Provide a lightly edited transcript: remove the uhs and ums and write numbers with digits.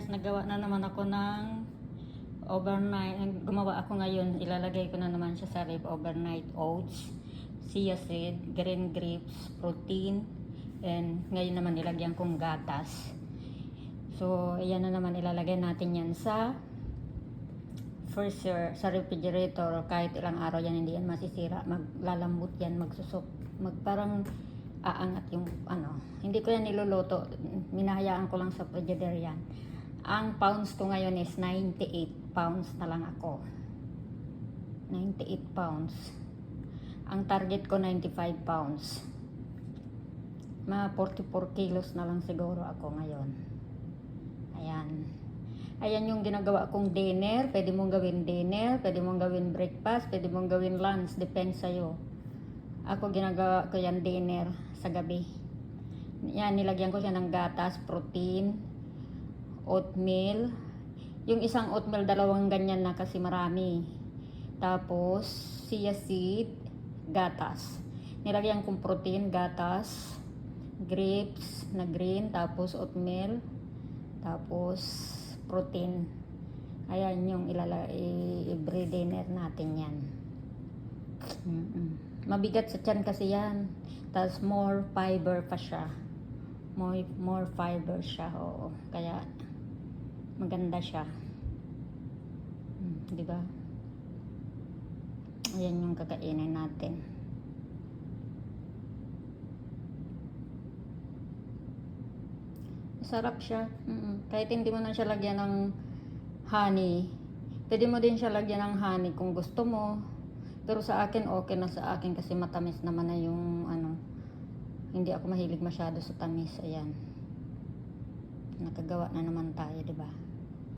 nagawa na naman ako ng overnight. Gumawa ako ngayon, ilalagay ko na naman siya sa rib. Overnight oats, chia seed, green grapes, protein, and ngayon naman nilagyan kong gatas. So ayan na naman, ilalagay natin yan sa freezer, sa refrigerator. Kahit ilang araw yan, hindi yan masisira. Maglalambot yan, parang aangat yung ano. Hindi ko yan niluluto, minahayaan ko lang sa frigidaire yan. Ang pounds ko ngayon is 98 pounds na lang ako. 98 pounds. Ang target ko 95 pounds. Mga 44 kilos na lang siguro ako ngayon. Ayan. Ayan yung ginagawa kong dinner. Pwede mong gawin dinner, pwede mong gawin breakfast, pwede mong gawin lunch. Depends sa'yo. Ako ginagawa ko yan dinner sa gabi. Yan, nilagyan ko siya ng gatas, protein, oatmeal. Yung isang oatmeal, 2 ganyan na kasi marami. Tapos, chia seed, gatas. Nilagyan kong protein, gatas, grapes na green, tapos oatmeal, tapos protein. Ayan yung every dinner natin yan. Mabigat sa tiyan kasi yan. Tapos more fiber pa siya. More fiber siya. Oo. Kaya maganda siya. Diba? Ayan yung kakainin natin. Sarap siya. Kahit hindi mo na siya lagyan ng honey. Pwede mo din siya lagyan ng honey kung gusto mo. Pero sa akin, okay na sa akin kasi matamis naman na yung ano. Hindi ako mahilig masyado sa tamis. Ayan. Nakagawa na naman tayo, diba?